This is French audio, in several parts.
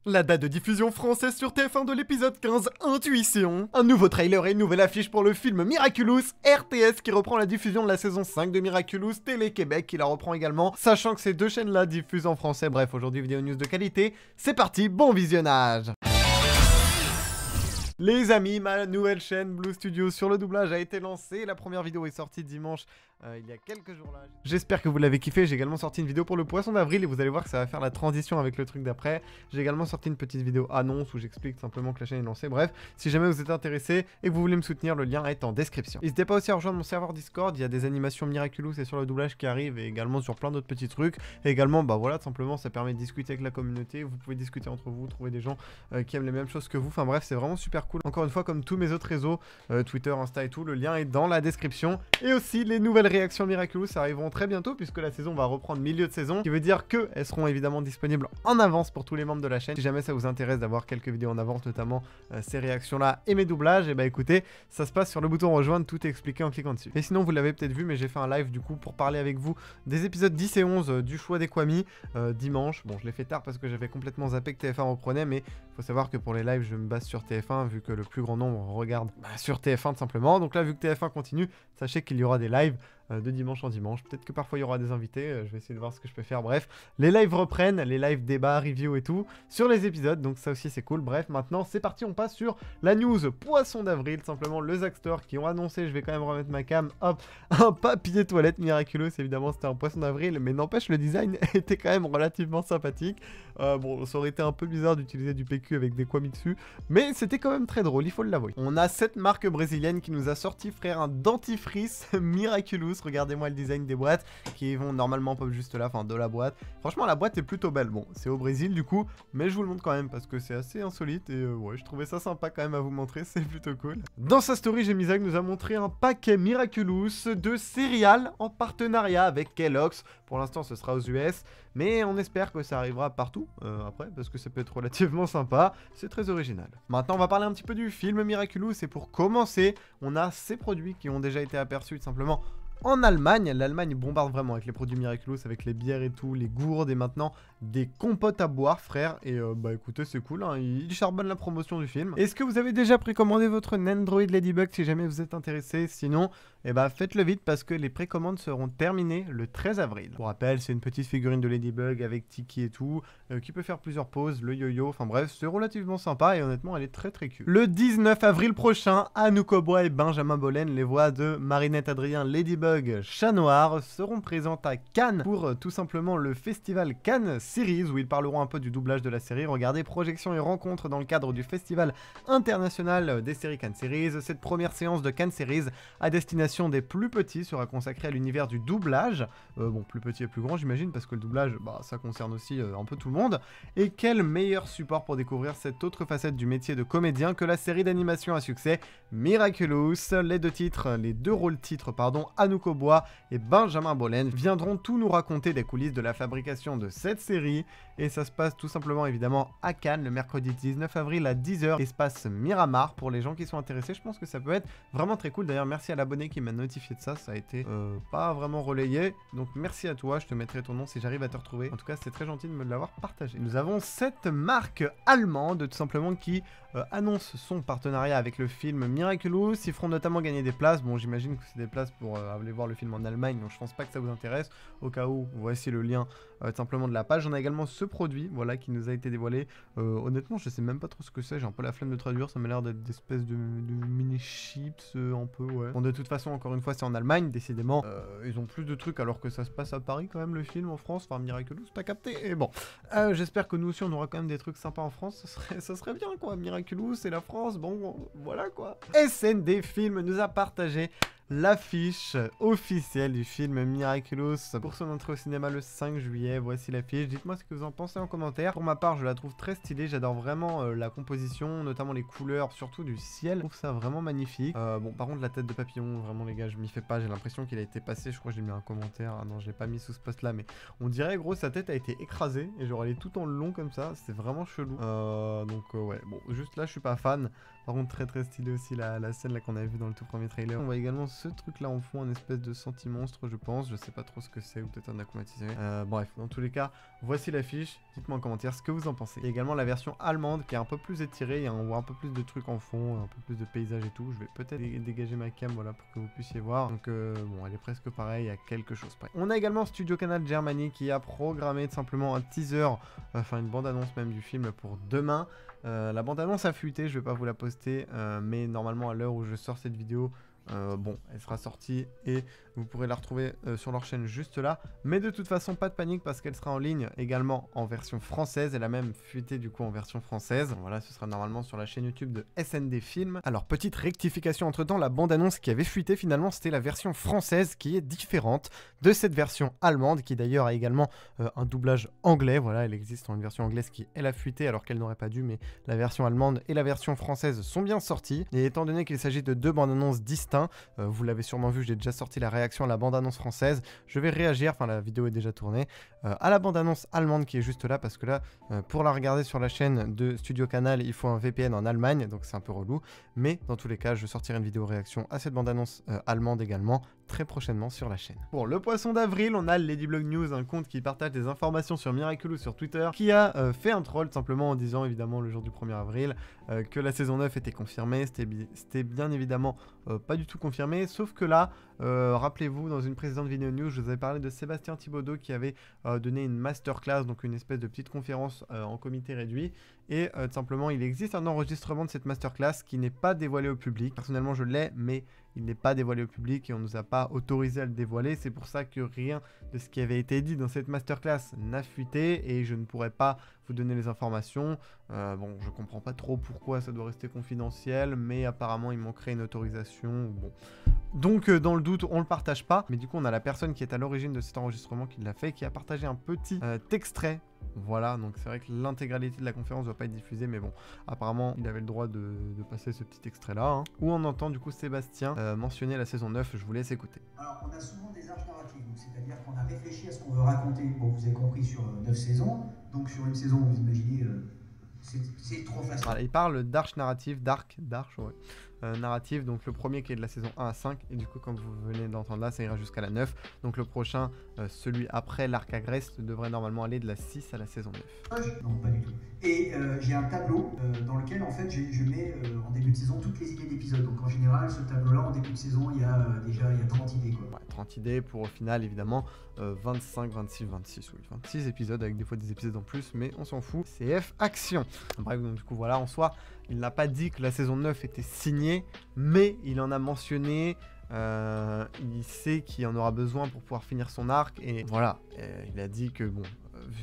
La date de diffusion française sur TF1 de l'épisode 15, Intuition. Un nouveau trailer et une nouvelle affiche pour le film Miraculous. RTS qui reprend la diffusion de la saison 5 de Miraculous. Télé-Québec qui la reprend également, sachant que ces deux chaînes-là diffusent en français. Bref, aujourd'hui vidéo news de qualité. C'est parti, bon visionnage. Les amis, ma nouvelle chaîne Blue Studio sur le doublage a été lancée. La première vidéo est sortie dimanche, il y a quelques jours là. J'espère que vous l'avez kiffé. J'ai également sorti une vidéo pour le poisson d'avril et vous allez voir que ça va faire la transition avec le truc d'après. J'ai également sorti une petite vidéo annonce où j'explique simplement que la chaîne est lancée. Bref, si jamais vous êtes intéressé et que vous voulez me soutenir, le lien est en description. N'hésitez pas aussi à rejoindre mon serveur Discord. Il y a des animations Miraculous et sur le doublage qui arrivent et également sur plein d'autres petits trucs. Et également, bah voilà, tout simplement, ça permet de discuter avec la communauté. Vous pouvez discuter entre vous, trouver des gens qui aiment les mêmes choses que vous. Enfin bref, c'est vraiment super cool. Encore une fois, comme tous mes autres réseaux, Twitter, Insta et tout, le lien est dans la description. Et aussi, les nouvelles réactions Miraculous arriveront très bientôt puisque la saison va reprendre milieu de saison, ce qui veut dire qu'elles seront évidemment disponibles en avance pour tous les membres de la chaîne. Si jamais ça vous intéresse d'avoir quelques vidéos en avance, notamment ces réactions-là et mes doublages, et bah écoutez, ça se passe sur le bouton rejoindre, tout est expliqué en cliquant dessus. Et sinon, vous l'avez peut-être vu, mais j'ai fait un live du coup pour parler avec vous des épisodes 10 et 11 du choix des Kwami dimanche. Bon, je l'ai fait tard parce que j'avais complètement zappé que TF1 reprenait, mais faut savoir que pour les lives, je me base sur TF1 vu que le plus grand nombre regarde sur TF1 tout simplement. Donc là, vu que TF1 continue, sachez qu'il y aura des lives de dimanche en dimanche. Peut-être que parfois il y aura des invités, je vais essayer de voir ce que je peux faire. Bref, les lives reprennent, les lives débats, review et tout, sur les épisodes, donc ça aussi c'est cool. Bref, maintenant c'est parti, on passe sur la news poisson d'avril, simplement le Zack Store qui ont annoncé, je vais quand même remettre ma cam, hop, un papier toilette Miraculous, évidemment c'était un poisson d'avril, mais n'empêche le design était quand même relativement sympathique. Bon, ça aurait été un peu bizarre d'utiliser du PQ avec des Kwami dessus, mais c'était quand même très drôle, il faut l'avouer. On a cette marque brésilienne qui nous a sorti, frère, un dentifrice Miraculous. Regardez-moi le design des boîtes qui vont normalement pop juste là, enfin de la boîte. Franchement, la boîte est plutôt belle. Bon, c'est au Brésil du coup, mais je vous le montre quand même parce que c'est assez insolite et ouais, je trouvais ça sympa quand même à vous montrer, c'est plutôt cool. Dans sa story, Gemizag nous a montré un paquet Miraculous de céréales en partenariat avec Kellogg's. Pour l'instant, ce sera aux US, mais on espère que ça arrivera partout après parce que ça peut être relativement sympa. C'est très original. Maintenant, on va parler un petit peu du film Miraculous et pour commencer, on a ces produits qui ont déjà été aperçus tout simplement en Allemagne. L'Allemagne bombarde vraiment avec les produits Miraculous, avec les bières et tout, les gourdes et maintenant des compotes à boire, frère. Et bah écoutez, c'est cool, hein, il charbonne la promotion du film. Est-ce que vous avez déjà précommandé votre Nendroid Ladybug si jamais vous êtes intéressé? Sinon, eh bah faites-le vite parce que les précommandes seront terminées le 13 avril. Pour rappel, c'est une petite figurine de Ladybug avec Tiki et tout, qui peut faire plusieurs poses, le yo-yo, enfin bref, c'est relativement sympa et honnêtement, elle est très très cute. Le 19 avril prochain, Anouk Aubois et Benjamin Bollen, les voix de Marinette Adrien, Ladybug, Chat Noir, seront présentes à Cannes pour tout simplement le festival Cannes Series où ils parleront un peu du doublage de la série. Regardez, projections et rencontres dans le cadre du festival international des séries Cannes Series. Cette première séance de Cannes Series à destination des plus petits sera consacrée à l'univers du doublage. Bon, plus petit et plus grand j'imagine parce que le doublage, bah, ça concerne aussi un peu tout le monde. Et quel meilleur support pour découvrir cette autre facette du métier de comédien que la série d'animation à succès Miraculous. Les deux rôles titres, pardon, Anouk Aubois et Benjamin Bollen viendront tout nous raconter des coulisses de la fabrication de cette série et ça se passe tout simplement évidemment à Cannes le mercredi 19 avril à 10 h, espace Miramar. Pour les gens qui sont intéressés, je pense que ça peut être vraiment très cool. D'ailleurs, merci à l'abonné qui m'a notifié de ça, ça a été pas vraiment relayé, donc merci à toi, je te mettrai ton nom si j'arrive à te retrouver. En tout cas, c'est très gentil de me l'avoir partagé. Nous avons cette marque allemande tout simplement qui annonce son partenariat avec le film Miraculous. Ils feront notamment gagner des places. Bon, j'imagine que c'est des places pour aller voir le film en Allemagne, donc je pense pas que ça vous intéresse. Au cas où, voici le lien simplement de la page. On a également ce produit, voilà, qui nous a été dévoilé. Honnêtement, je sais même pas trop ce que c'est. J'ai un peu la flemme de traduire. Ça m'a l'air d'être des espèces de mini chips, un peu, ouais. Bon, de toute façon, encore une fois, c'est en Allemagne. Décidément, ils ont plus de trucs alors que ça se passe à Paris quand même, le film en France. Enfin, Miraculous, t'as capté. Et bon, j'espère que nous aussi, on aura quand même des trucs sympas en France. Ça serait bien, quoi. Miraculous et la France, bon, voilà, quoi. SND Film nous a partagé l'affiche officielle du film Miraculous pour son entrée au cinéma le 5 juillet. Voici l'affiche, dites-moi ce que vous en pensez en commentaire. Pour ma part, je la trouve très stylée, j'adore vraiment la composition, notamment les couleurs, surtout du ciel. Je trouve ça vraiment magnifique. Bon, par contre, la tête de papillon, vraiment les gars, je m'y fais pas, j'ai l'impression qu'il a été passé, je crois que j'ai mis un commentaire, ah non, je l'ai pas mis sous ce post là, mais on dirait, gros, sa tête a été écrasée, et genre elle est tout en long comme ça, c'est vraiment chelou. Donc ouais, bon, juste là, je suis pas fan. Par contre, très très stylé aussi la scène là qu'on a vue dans le tout premier trailer. On voit également ce truc là en fond, un espèce de senti-monstre je pense, je sais pas trop ce que c'est, ou peut-être un aquamatisé. Bref, dans tous les cas, voici l'affiche, dites-moi en commentaire ce que vous en pensez. Il y a également la version allemande qui est un peu plus étirée, on voit un peu plus de trucs en fond, un peu plus de paysages et tout. Je vais peut-être dégager ma cam voilà, pour que vous puissiez voir. Donc bon, elle est presque pareille, il y a quelque chose près. On a également Studio Canal Germany qui a programmé tout simplement un teaser, enfin une bande-annonce même du film pour demain. La bande-annonce a fuité, je vais pas vous la poster, mais normalement à l'heure où je sors cette vidéo, bon, elle sera sortie et vous pourrez la retrouver sur leur chaîne juste là. Mais de toute façon, pas de panique parce qu'elle sera en ligne également en version française. Elle a même fuité du coup en version française. Voilà, ce sera normalement sur la chaîne YouTube de SND Film. Alors, petite rectification entre temps, la bande-annonce qui avait fuité finalement, c'était la version française qui est différente de cette version allemande qui d'ailleurs a également un doublage anglais. Voilà, elle existe en une version anglaise qui elle a fuité alors qu'elle n'aurait pas dû, mais la version allemande et la version française sont bien sorties. Et étant donné qu'il s'agit de deux bandes-annonces distinctes, vous l'avez sûrement vu, j'ai déjà sorti la réaction à la bande-annonce française. Je vais réagir, enfin la vidéo est déjà tournée, à la bande-annonce allemande qui est juste là parce que là, pour la regarder sur la chaîne de Studio Canal, il faut un VPN en Allemagne, donc c'est un peu relou. Mais dans tous les cas, je sortirai une vidéo réaction à cette bande-annonce allemande également, très prochainement sur la chaîne. Pour le poisson d'avril, on a Ladyblog News, un compte qui partage des informations sur Miraculous sur Twitter, qui a fait un troll simplement en disant évidemment le jour du 1er avril que la saison 9 était confirmée. C'était bien évidemment pas du tout confirmé, sauf que là, rappelez-vous, dans une précédente vidéo news, je vous avais parlé de Sébastien Thibaudot qui avait donné une masterclass, donc une espèce de petite conférence en comité réduit, et tout simplement il existe un enregistrement de cette masterclass qui n'est pas dévoilé au public. Personnellement je l'ai, mais il n'est pas dévoilé au public et on ne nous a pas autorisé à le dévoiler. C'est pour ça que rien de ce qui avait été dit dans cette masterclass n'a fuité et je ne pourrais pas vous donner les informations. Bon, je comprends pas trop pourquoi ça doit rester confidentiel, mais apparemment il manquerait une autorisation. Bon. Donc dans le doute, on le partage pas. Mais du coup, on a la personne qui est à l'origine de cet enregistrement qui l'a fait, qui a partagé un petit extrait. Voilà, donc c'est vrai que l'intégralité de la conférence ne doit pas être diffusée, mais bon, apparemment, il avait le droit de passer ce petit extrait-là, hein, où on entend du coup Sébastien mentionner la saison 9, je vous laisse écouter. Alors, on a souvent des arches narratives, c'est-à-dire qu'on a réfléchi à ce qu'on veut raconter, bon, vous avez compris, sur 9 saisons, donc sur une saison, vous imaginez, c'est trop facile. Voilà, il parle d'arche narrative, d'arche, ouais. Narrative, donc le premier qui est de la saison 1 à 5, et du coup comme vous venez d'entendre là, ça ira jusqu'à la 9, donc le prochain, celui après l'arc agreste, devrait normalement aller de la 6 à la saison 9. Non, pas du tout. Et j'ai un tableau dans lequel en fait je mets en début de saison toutes les idées d'épisodes, donc en général ce tableau là en début de saison il y a déjà 30 idées quoi. Ouais, 30 idées pour au final évidemment 25, 26, 26, oui, 26 épisodes avec des fois des épisodes en plus, mais on s'en fout, CF action. Bref, donc du coup voilà, en soi, il n'a pas dit que la saison 9 était signée, mais il en a mentionné, il sait qu'il en aura besoin pour pouvoir finir son arc, et voilà, il a dit que bon,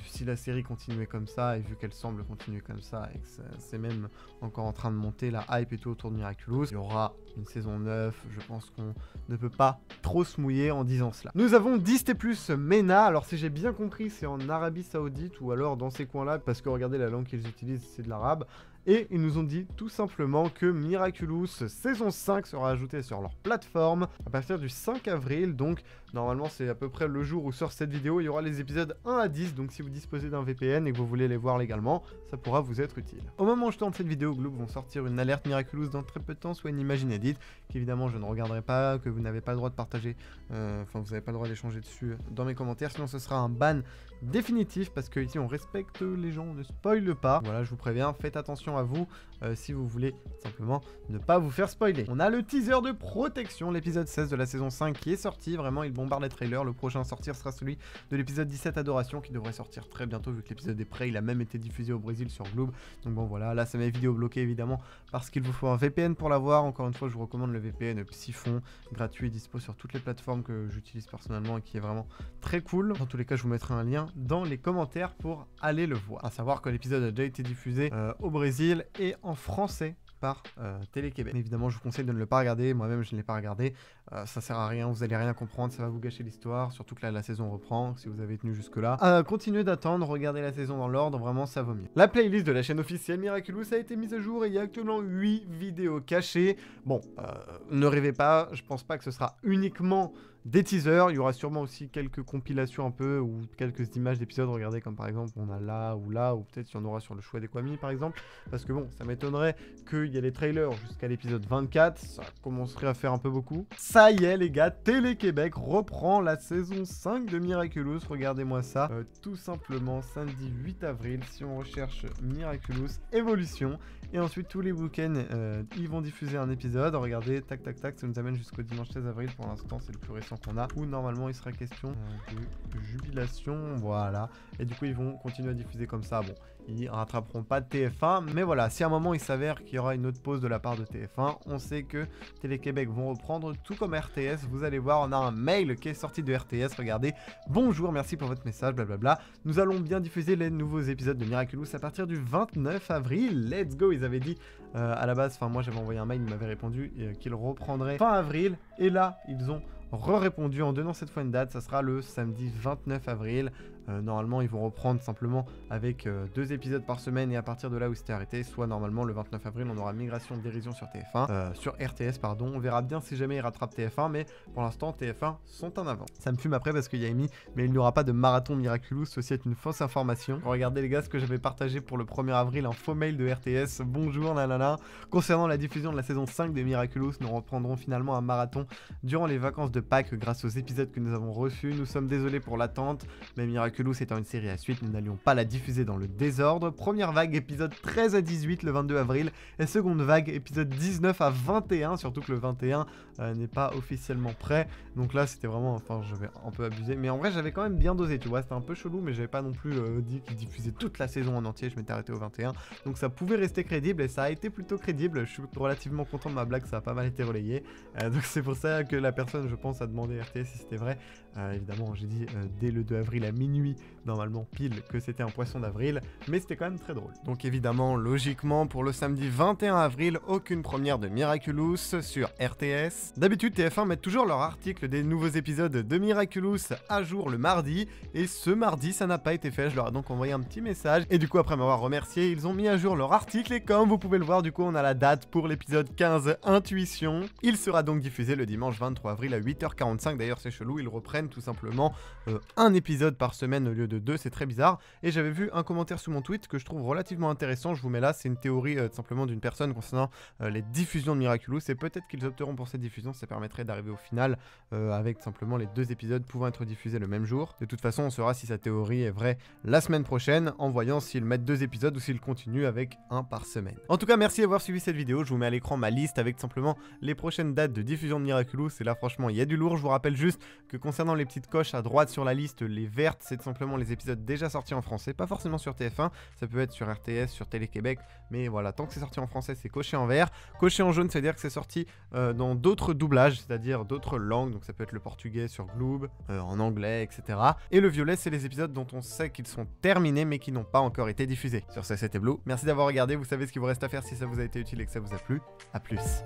si la série continuait comme ça, et vu qu'elle semble continuer comme ça, et que c'est même encore en train de monter, la hype et tout autour de Miraculous, il y aura une saison 9, je pense qu'on ne peut pas trop se mouiller en disant cela. Nous avons Disney Plus MENA, alors si j'ai bien compris, c'est en Arabie Saoudite, ou alors dans ces coins-là, parce que regardez la langue qu'ils utilisent, c'est de l'arabe. Et ils nous ont dit tout simplement que Miraculous saison 5 sera ajoutée sur leur plateforme à partir du 5 avril. Donc normalement c'est à peu près le jour où sort cette vidéo. Il y aura les épisodes 1 à 10. Donc si vous disposez d'un VPN et que vous voulez les voir légalement, ça pourra vous être utile. Au moment où je tourne cette vidéo, Gloop vont sortir une alerte Miraculous dans très peu de temps, soit une image inédite, qu'évidemment je ne regarderai pas, que vous n'avez pas le droit de partager, enfin vous n'avez pas le droit d'échanger dessus dans mes commentaires. Sinon ce sera un ban définitif parce que ici on respecte les gens, on ne spoile pas. Voilà, je vous préviens, faites attention à vous si vous voulez simplement ne pas vous faire spoiler. On a le teaser de Protection, l'épisode 16 de la saison 5 qui est sorti. Vraiment, il bombarde les trailers. Le prochain à sortir sera celui de l'épisode 17 Adoration qui devrait sortir très bientôt vu que l'épisode est prêt. Il a même été diffusé au Brésil sur Gloop. Donc bon voilà, là c'est mes vidéos bloquées évidemment parce qu'il vous faut un VPN pour l'avoir. Encore une fois, je vous recommande le VPN Psyphon, gratuit, dispo sur toutes les plateformes que j'utilise personnellement et qui est vraiment très cool. Dans tous les cas, je vous mettrai un lien dans les commentaires pour aller le voir. À savoir que l'épisode a déjà été diffusé au Brésil et en français par Télé-Québec. Évidemment, je vous conseille de ne le pas regarder. Moi-même, je ne l'ai pas regardé. Ça sert à rien, vous allez rien comprendre, ça va vous gâcher l'histoire. Surtout que là, la saison reprend, si vous avez tenu jusque-là. Continuez d'attendre, regardez la saison dans l'ordre, vraiment, ça vaut mieux. La playlist de la chaîne officielle Miraculous a été mise à jour et il y a actuellement 8 vidéos cachées. Bon, ne rêvez pas, je pense pas que ce sera uniquement des teasers, il y aura sûrement aussi quelques compilations un peu ou quelques images d'épisodes, regardez comme par exemple on a là, ou peut-être il y en aura sur le choix des Kwami par exemple, parce que bon, ça m'étonnerait qu'il y ait les trailers jusqu'à l'épisode 24, ça commencerait à faire un peu beaucoup. Ça y est les gars, Télé-Québec reprend la saison 5 de Miraculous, regardez-moi ça, tout simplement samedi 8 avril, si on recherche Miraculous Evolution, et ensuite tous les week-ends, ils vont diffuser un épisode, regardez, tac tac tac, ça nous amène jusqu'au dimanche 16 avril, pour l'instant c'est le plus récent qu'on a, où normalement il sera question de jubilation, voilà, et du coup ils vont continuer à diffuser comme ça, bon, ils rattraperont pas de TF1, mais voilà, si à un moment il s'avère qu'il y aura une autre pause de la part de TF1, on sait que Télé-Québec vont reprendre, tout comme RTS, vous allez voir, on a un mail qui est sorti de RTS, regardez, bonjour, merci pour votre message, blablabla, nous allons bien diffuser les nouveaux épisodes de Miraculous à partir du 29 avril, let's go, ils avaient dit à la base, enfin moi j'avais envoyé un mail, ils m'avaient répondu qu'ils reprendraient fin avril, et là, ils ont répondu en donnant cette fois une date, ça sera le samedi 29 avril. Normalement, ils vont reprendre simplement avec 2 épisodes par semaine et à partir de là où c'était arrêté, soit normalement le 29 avril, on aura Migration de Dérision sur TF1, sur RTS, pardon. On verra bien si jamais ils rattrapent TF1, mais pour l'instant, TF1 sont en avant. Ça me fume après parce qu'il y a émis, mais il n'y aura pas de marathon Miraculous, ceci est une fausse information. Regardez les gars, ce que j'avais partagé pour le 1er avril, un faux mail de RTS, bonjour, nanana. Concernant la diffusion de la saison 5 de Miraculous, nous reprendrons finalement un marathon durant les vacances de Pâques grâce aux épisodes que nous avons reçus. Nous sommes désolés pour l'attente, mais Miraculous étant une série à suite, nous n'allions pas la diffuser dans le désordre. Première vague, épisode 13 à 18 le 22 avril, et seconde vague, épisode 19 à 21, surtout que le 21 n'est pas officiellement prêt. Donc là, c'était vraiment, enfin, j'avais un peu abusé, mais en vrai, j'avais quand même bien dosé, tu vois, c'était un peu chelou, mais j'avais pas non plus dit qu'ils diffusaient toute la saison en entier, je m'étais arrêté au 21, donc ça pouvait rester crédible, et ça a été plutôt crédible. Je suis relativement content de ma blague, ça a pas mal été relayé, donc c'est pour ça que la personne, je pense, a demandé RTS si c'était vrai. Évidemment, j'ai dit dès le 2 avril à minuit, normalement pile, que c'était un poisson d'avril, mais c'était quand même très drôle. Donc évidemment, logiquement, pour le samedi 21 avril, aucune première de Miraculous sur RTS. D'habitude, TF1 met toujours leur article des nouveaux épisodes de Miraculous à jour le mardi, et ce mardi, ça n'a pas été fait. Je leur ai donc envoyé un petit message, et du coup, après m'avoir remercié, ils ont mis à jour leur article, et comme vous pouvez le voir, du coup, on a la date pour l'épisode 15 Intuition. Il sera donc diffusé le dimanche 23 avril à 8h45. D'ailleurs, c'est chelou, ils reprennent tout simplement un épisode par semaine au lieu de 2, c'est très bizarre. Et j'avais vu un commentaire sous mon tweet que je trouve relativement intéressant, je vous mets là, c'est une théorie simplement d'une personne concernant les diffusions de Miraculous, et peut-être qu'ils opteront pour cette diffusion, ça permettrait d'arriver au final avec simplement les 2 épisodes pouvant être diffusés le même jour. De toute façon, on saura si sa théorie est vraie la semaine prochaine, en voyant s'ils mettent 2 épisodes ou s'ils continuent avec un par semaine. En tout cas, merci d'avoir suivi cette vidéo, je vous mets à l'écran ma liste avec simplement les prochaines dates de diffusion de Miraculous, et là franchement il y a du lourd. Je vous rappelle juste que concernant les petites coches à droite sur la liste, les vertes, c'est simplement les épisodes déjà sortis en français, pas forcément sur TF1, ça peut être sur RTS, sur Télé-Québec, mais voilà, tant que c'est sorti en français, c'est coché en vert. Coché en jaune, c'est-à-dire que c'est sorti dans d'autres doublages, c'est-à-dire d'autres langues, donc ça peut être le portugais sur Gloob, en anglais, etc. Et le violet, c'est les épisodes dont on sait qu'ils sont terminés, mais qui n'ont pas encore été diffusés. Sur ça, c'était Blue, merci d'avoir regardé, vous savez ce qu'il vous reste à faire si ça vous a été utile et que ça vous a plu, à plus.